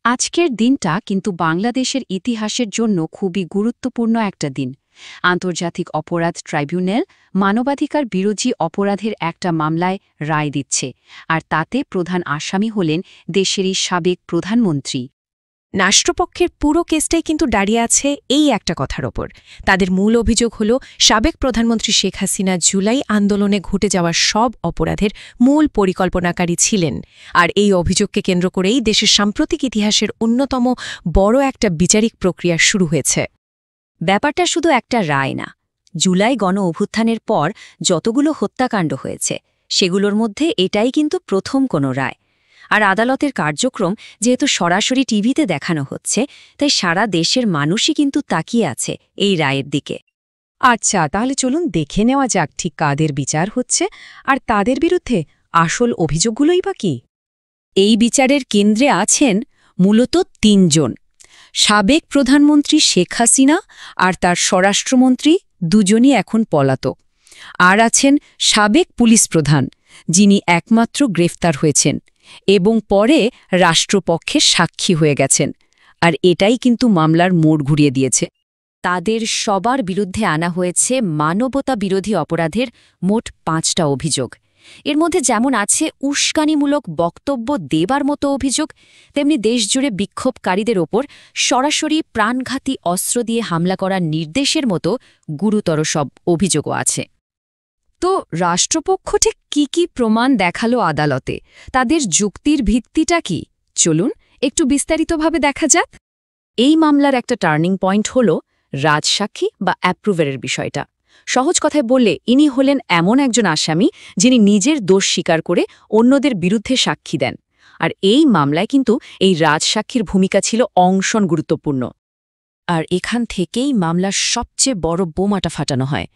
আজকের দিনটা কিন্তু বাংলাদেশের ইতিহাসের জন্য খুবই গুরুত্বপূর্ণ একটা দিন। আন্তর্জাতিক অপরাধ ট্রাইব্যুনাল মানবাধিকার বিরোধী অপরাধের একটা মামলায় রায় দিচ্ছে, আর তাতে প্রধান আসামি হলেন দেশেরই সাবেক প্রধানমন্ত্রী। রাষ্ট্রপক্ষের পুরো কেসটাই কিন্তু দাঁড়িয়ে আছে এই একটা কথার ওপর। তাদের মূল অভিযোগ হল সাবেক প্রধানমন্ত্রী শেখ হাসিনা জুলাই আন্দোলনে ঘটে যাওয়া সব অপরাধের মূল পরিকল্পনাকারী ছিলেন। আর এই অভিযোগকে কেন্দ্র করেই দেশের সাম্প্রতিক ইতিহাসের অন্যতম বড় একটা বিচারিক প্রক্রিয়া শুরু হয়েছে। ব্যাপারটা শুধু একটা রায় না। জুলাই গণ অভ্যুত্থানের পর যতগুলো হত্যাকাণ্ড হয়েছে সেগুলোর মধ্যে এটাই কিন্তু প্রথম কোনো রায়। আর আদালতের কার্যক্রম যেহেতু সরাসরি টিভিতে দেখানো হচ্ছে, তাই সারা দেশের মানুষই কিন্তু তাকিয়ে আছে এই রায়ের দিকে। আচ্ছা, তাহলে চলুন দেখে নেওয়া যাক ঠিক কাদের বিচার হচ্ছে আর তাদের বিরুদ্ধে আসল অভিযোগগুলোই বা কি। এই বিচারের কেন্দ্রে আছেন মূলত তিনজন: সাবেক প্রধানমন্ত্রী শেখ হাসিনা আর তার স্বরাষ্ট্রমন্ত্রী, দুজনই এখন পলাতক। আর আছেন সাবেক পুলিশ প্রধান, যিনি একমাত্র গ্রেফতার হয়েছেন এবং পরে রাষ্ট্রপক্ষের সাক্ষী হয়ে গেছেন। আর এটাই কিন্তু মামলার মোড় ঘুরিয়ে দিয়েছে। তাদের সবার বিরুদ্ধে আনা হয়েছে মানবতা বিরোধী অপরাধের মোট 5টা অভিযোগ। এর মধ্যে যেমন আছে উস্কানিমূলক বক্তব্য দেবার মতো অভিযোগ, তেমনি দেশজুড়ে বিক্ষোভকারীদের ওপর সরাসরি প্রাণঘাতী অস্ত্র দিয়ে হামলা করার নির্দেশের মতো গুরুতর সব অভিযোগও আছে। তো রাষ্ট্রপক্ষ ঠিক কি প্রমাণ দেখালো আদালতে? তাদের যুক্তির ভিত্তিটা কি? চলুন একটু বিস্তারিতভাবে দেখা যাক। এই মামলার একটা টার্নিং পয়েন্ট হল রাজসাক্ষী বা অ্যাপ্রুভারের বিষয়টা। সহজ কথায় বললে, ইনি হলেন এমন একজন আসামি যিনি নিজের দোষ স্বীকার করে অন্যদের বিরুদ্ধে সাক্ষী দেন। আর এই মামলায় কিন্তু এই রাজসাক্ষীর ভূমিকা ছিল অংশন গুরুত্বপূর্ণ। আর এখান থেকেই মামলার সবচেয়ে বড় বোমাটা ফাটানো হয়।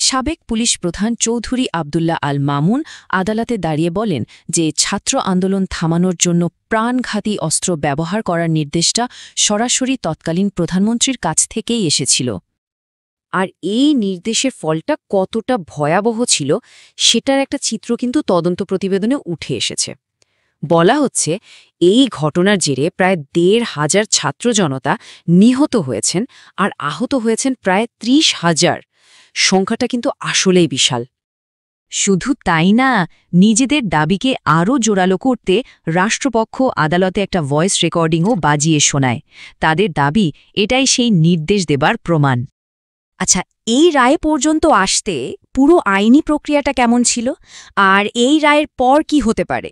সাবেক পুলিশ প্রধান চৌধুরী আবদুল্লাহ আল মামুন আদালতে দাঁড়িয়ে বলেন যে ছাত্র আন্দোলন থামানোর জন্য প্রাণঘাতী অস্ত্র ব্যবহার করার নির্দেশটা সরাসরি তৎকালীন প্রধানমন্ত্রীর কাছ থেকেই এসেছিল। আর এই নির্দেশের ফলটা কতটা ভয়াবহ ছিল সেটার একটা চিত্র কিন্তু তদন্ত প্রতিবেদনে উঠে এসেছে। বলা হচ্ছে এই ঘটনার জেরে প্রায় ১৫০০ ছাত্র জনতা নিহত হয়েছেন আর আহত হয়েছেন প্রায় ৩০,০০০। সংখ্যাটা কিন্তু আসলেই বিশাল। শুধু তাই না, নিজেদের দাবিকে আরও জোরালো করতে রাষ্ট্রপক্ষ আদালতে একটা ভয়েস রেকর্ডিংও বাজিয়ে শোনায়। তাদের দাবি এটাই সেই নির্দেশ দেবার প্রমাণ। আচ্ছা, এই রায় পর্যন্ত আসতে পুরো আইনি প্রক্রিয়াটা কেমন ছিল, আর এই রায়ের পর কি হতে পারে?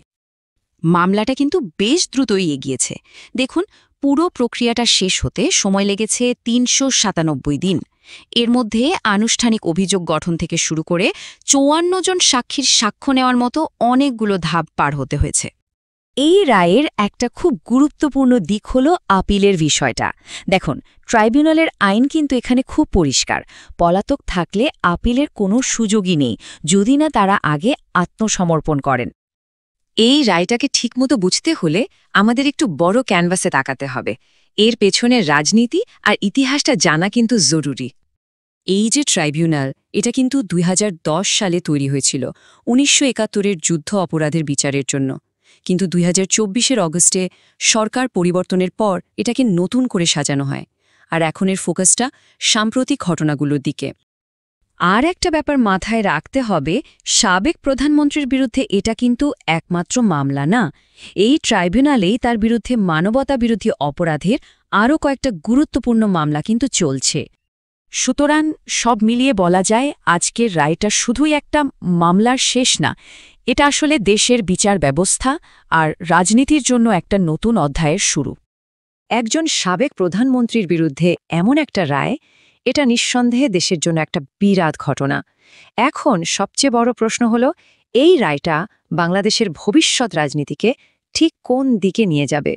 মামলাটা কিন্তু বেশ দ্রুতই এগিয়েছে। দেখুন, পুরো প্রক্রিয়াটা শেষ হতে সময় লেগেছে ৩৯৭ দিন। এর মধ্যে আনুষ্ঠানিক অভিযোগ গঠন থেকে শুরু করে ৫৪ জন সাক্ষীর সাক্ষ্য নেওয়ার মতো অনেকগুলো ধাপ পার হতে হয়েছে। এই রায়ের একটা খুব গুরুত্বপূর্ণ দিক হল আপিলের বিষয়টা। দেখুন, ট্রাইব্যুনালের আইন কিন্তু এখানে খুব পরিষ্কার। পলাতক থাকলে আপিলের কোনো সুযোগই নেই, যদি না তারা আগে আত্মসমর্পণ করেন। এই রায়টাকে ঠিকমতো বুঝতে হলে আমাদের একটু বড় ক্যানভাসে তাকাতে হবে। এর পেছনের রাজনীতি আর ইতিহাসটা জানা কিন্তু জরুরি। এই যে ট্রাইব্যুনাল, এটা কিন্তু ২০১০ সালে তৈরি হয়েছিল ১৯৭১-এর যুদ্ধ অপরাধের বিচারের জন্য। কিন্তু ২০২৪-এর অগস্টে সরকার পরিবর্তনের পর এটাকে নতুন করে সাজানো হয়। আর এখনের ফোকাসটা সাম্প্রতিক ঘটনাগুলোর দিকে। আর একটা ব্যাপার মাথায় রাখতে হবে, সাবেক প্রধানমন্ত্রীর বিরুদ্ধে এটা কিন্তু একমাত্র মামলা না। এই ট্রাইব্যুনালেই তার বিরুদ্ধে মানবতা বিরোধী অপরাধের আরও কয়েকটা গুরুত্বপূর্ণ মামলা কিন্তু চলছে। সুতরাং সব মিলিয়ে বলা যায়, আজকের রায়টা শুধুই একটা মামলার শেষ না, এটা আসলে দেশের বিচার ব্যবস্থা আর রাজনীতির জন্য একটা নতুন অধ্যায়ের শুরু। একজন সাবেক প্রধানমন্ত্রীর বিরুদ্ধে এমন একটা রায়, এটা নিঃসন্দেহে দেশের জন্য একটা বিরাট ঘটনা। এখন সবচেয়ে বড় প্রশ্ন হল, এই রায়টা বাংলাদেশের ভবিষ্যৎ রাজনীতিকে ঠিক কোন দিকে নিয়ে যাবে।